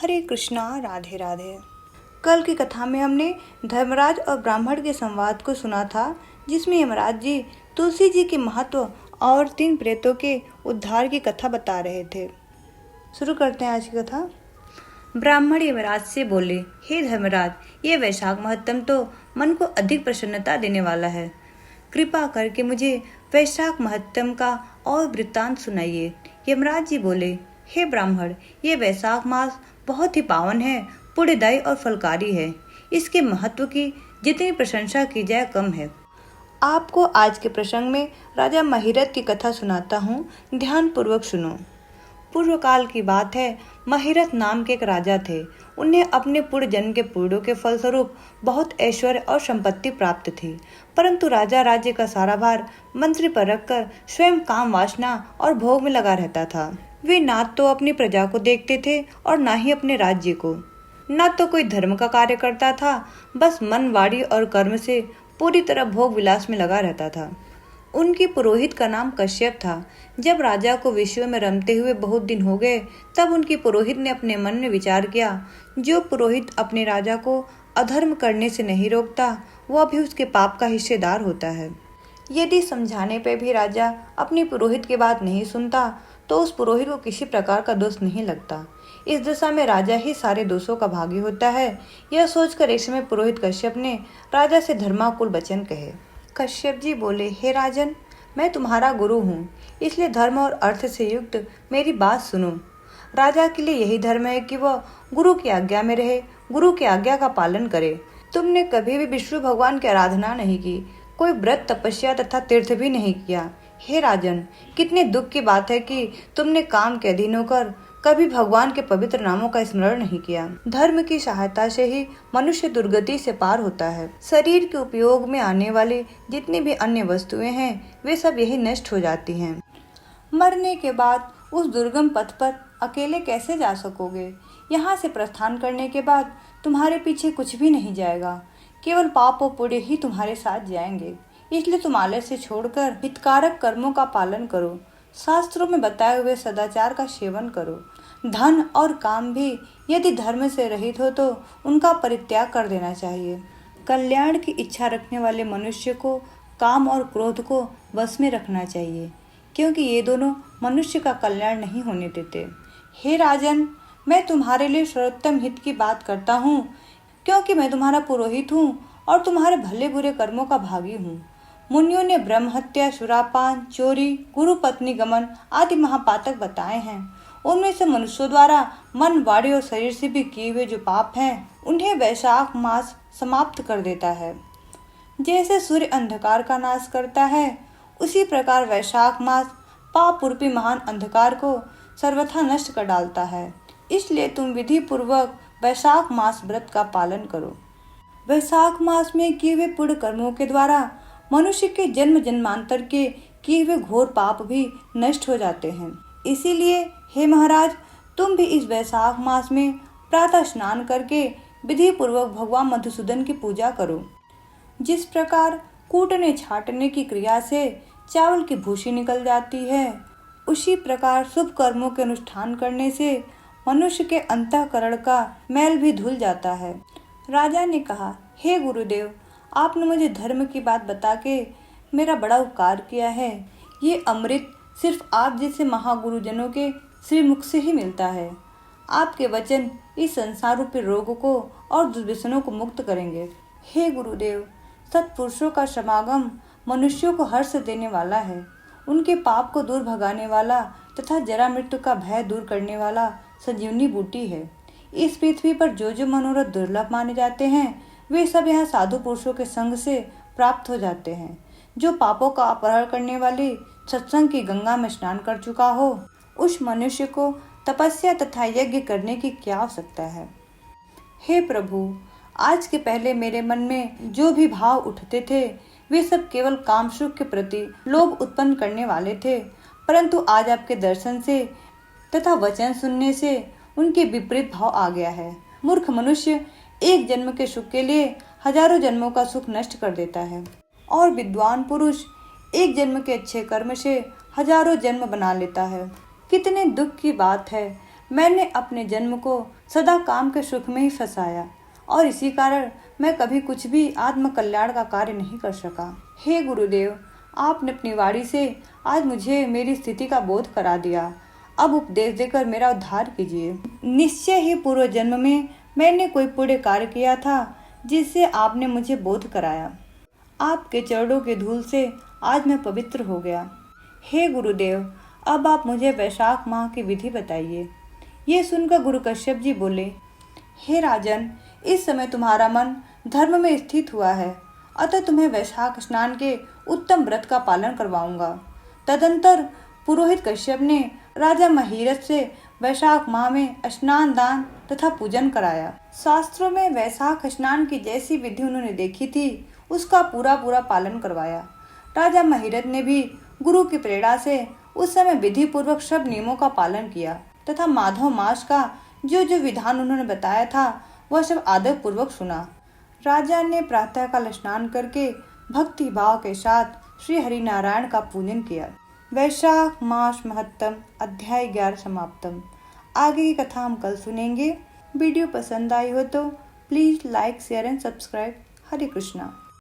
हरे कृष्णा, राधे राधे। कल की कथा में हमने धर्मराज और ब्राह्मण के संवाद को सुना था, जिसमें यमराज जी तुलसी जी के महत्व और 3 प्रेतों के उद्धार की कथा बता रहे थे। शुरू करते हैं आज की कथा। ब्राह्मण यमराज से बोले, हे धर्मराज, ये वैशाख महत्तम तो मन को अधिक प्रसन्नता देने वाला है। कृपा करके मुझे वैशाख महत्तम का और वृत्तांत सुनाइए। यमराज जी बोले, हे ब्राह्मण, ये वैशाख मास बहुत ही पावन है, पुण्यदायी और फलकारी है। इसके महत्व की जितनी प्रशंसा की जाए कम है। आपको आज के प्रसंग में राजा महिरथ की कथा सुनाता हूँ, ध्यान पूर्वक सुनो। पूर्व काल की बात है। महिरथ नाम के एक राजा थे। उन्हें अपने पूर्व जन्म के पुण्यों के फलस्वरूप बहुत ऐश्वर्य और संपत्ति प्राप्त थी, परंतु राजा राज्य का सारा भार मंत्री पर रखकर स्वयं काम वासना और भोग में लगा रहता था। वे ना तो अपनी प्रजा को देखते थे और ना ही अपने राज्य को। न तो कोई धर्म का कार्य करता था, बस मन, वाणी और कर्म से पूरी तरह भोग विलास में लगा रहता था। उनकी पुरोहित का नाम कश्यप था। जब राजा को विषयों में रमते हुए बहुत दिन हो गए, तब उनकी पुरोहित ने अपने मन में विचार किया, जो पुरोहित अपने राजा को अधर्म करने से नहीं रोकता, वह भी उसके पाप का हिस्सेदार होता है। यदि समझाने पर भी राजा अपनी पुरोहित की बात नहीं सुनता, तो उस पुरोहित को किसी प्रकार का दोष नहीं लगता। इस दशा में राजा ही सारे दोषों का भागी होता है। यह सोचकर एक समय पुरोहित कश्यप ने राजा से धर्माकुल वचन कहे। कश्यप जी बोले, हे राजन, मैं तुम्हारा गुरु हूँ, इसलिए धर्म और अर्थ से युक्त मेरी बात सुनो। राजा के लिए यही धर्म है कि वह गुरु की आज्ञा में रहे, गुरु की आज्ञा का पालन करे। तुमने कभी भी विष्णु भगवान की आराधना नहीं की, कोई व्रत, तपस्या तथा तीर्थ भी नहीं किया। हे राजन, कितने दुख की बात है कि तुमने काम के अधीन होकर कभी भगवान के पवित्र नामों का स्मरण नहीं किया। धर्म की सहायता से ही मनुष्य दुर्गति से पार होता है। शरीर के उपयोग में आने वाली जितनी भी अन्य वस्तुएं हैं, वे सब यही नष्ट हो जाती हैं। मरने के बाद उस दुर्गम पथ पर अकेले कैसे जा सकोगे? यहाँ से प्रस्थान करने के बाद तुम्हारे पीछे कुछ भी नहीं जाएगा, केवल पाप और पुण्य ही तुम्हारे साथ जाएंगे। इसलिए तुम आलस से छोड़कर हितकारक कर्मों का पालन करो। शास्त्रों में बताए हुए सदाचार का सेवन करो। धन और काम भी यदि धर्म से रहित हो तो उनका परित्याग कर देना चाहिए। कल्याण की इच्छा रखने वाले मनुष्य को काम और क्रोध को वश में रखना चाहिए, क्योंकि ये दोनों मनुष्य का कल्याण नहीं होने देते। हे राजन, मैं तुम्हारे लिए सर्वोत्तम हित की बात करता हूँ, क्योंकि मैं तुम्हारा पुरोहित हूँ और तुम्हारे भले बुरे कर्मों का भागी हूँ। मुनियों ने ब्रह्म हत्या, सुरापान, चोरी, गुरु पत्नी गमन आदि महापातक बताए हैं। उनमें से मनुष्यों द्वारा मन, वाणी और शरीर से भी किए हुए जो पाप हैं, उन्हें वैशाख मास समाप्त कर देता है। जैसे सूर्य अंधकार का नाश करता है, उसी प्रकार वैशाख मास पाप रूपी महान अंधकार को सर्वथा नष्ट कर डालता है। इसलिए तुम विधि पूर्वक वैशाख मास व्रत का पालन करो। वैशाख मास में किए हुए पुण्य कर्मों के द्वारा मनुष्य के जन्म जन्मांतर के किए हुए घोर पाप भी नष्ट हो जाते हैं। इसीलिए हे महाराज, तुम भी इस वैशाख मास में प्रातः स्नान करके विधि पूर्वक भगवान मधुसूदन की पूजा करो। जिस प्रकार कूटने छाटने की क्रिया से चावल की भूसी निकल जाती है, उसी प्रकार शुभ कर्मों के अनुष्ठान करने से मनुष्य के अंतःकरण का मैल भी धुल जाता है। राजा ने कहा, हे गुरुदेव, आपने मुझे धर्म की बात बता के मेरा बड़ा उपकार किया है। ये अमृत सिर्फ आप जैसे महागुरुजनों के श्रीमुख से ही मिलता है। आपके वचन इस संसार रूपी रोग को और दुर्व्यसनों को मुक्त करेंगे। हे गुरुदेव, सत्पुरुषों का समागम मनुष्यों को हर्ष देने वाला है। उनके पाप को दूर भगाने वाला तथा जरा मृत्यु का भय दूर करने वाला संजीवनी बूटी है। इस पृथ्वी पर जो जो मनोरथ दुर्लभ माने जाते हैं, वे सब यहाँ साधु पुरुषों के संग से प्राप्त हो जाते हैं। जो पापों का अपहरण करने वाली सत्संग की गंगा में स्नान कर चुका हो, उस मनुष्य को तपस्या तथा यज्ञ करने की क्या आवश्यकता है? हे प्रभु, आज के पहले मेरे मन में जो भी भाव उठते थे, वे सब केवल काम सुख के प्रति लोभ उत्पन्न करने वाले थे, परंतु आज आपके दर्शन से तथा वचन सुनने से उनके विपरीत भाव आ गया है। मूर्ख मनुष्य एक जन्म के सुख के लिए हजारों जन्मों का सुख नष्ट कर देता है, और विद्वान पुरुष एक जन्म के अच्छे कर्म से हजारों जन्म बना लेता है। कितने दुख की बात है। मैंने अपने जन्म को सदा काम के सुख में ही फंसाया और इसी कारण मैं कभी कुछ भी आत्म कल्याण का कार्य नहीं कर सका। हे गुरुदेव, आपने अपनी वाणी से आज मुझे मेरी स्थिति का बोध करा दिया। अब उपदेश देकर मेरा उद्धार कीजिए। निश्चय ही पूर्व जन्म में मैंने कोई पुण्य कार्य किया था जिससे आपने मुझे बोध कराया। आपके चरणों के धूल से आज मैं पवित्र हो गया। हे गुरुदेव, अब आप मुझे वैशाख माह की विधि बताइए। ये सुनकर गुरु कश्यप जी बोले, हे राजन, इस समय तुम्हारा मन धर्म में स्थित हुआ है, अतः तुम्हें वैशाख स्नान के उत्तम व्रत का पालन करवाऊंगा। तदंतर पुरोहित कश्यप ने राजा महिरथ से वैशाख माह में स्नान दान तथा पूजन कराया। शास्त्रों में वैशाख स्नान की जैसी विधि उन्होंने देखी थी उसका पूरा पालन करवाया। राजा महिरथ ने भी गुरु की प्रेरणा से उस समय विधि पूर्वक सब नियमों का पालन किया तथा माधव मास का जो जो विधान उन्होंने बताया था वह सब आदर पूर्वक सुना। राजा ने प्रातःकाल स्नान करके भक्ति भाव के साथ श्री हरिनारायण का पूजन किया। वैशाख मास महत्तम अध्याय 11 समाप्तम। आगे की कथा हम कल सुनेंगे। वीडियो पसंद आई हो तो please like share and subscribe. Hare Krishna.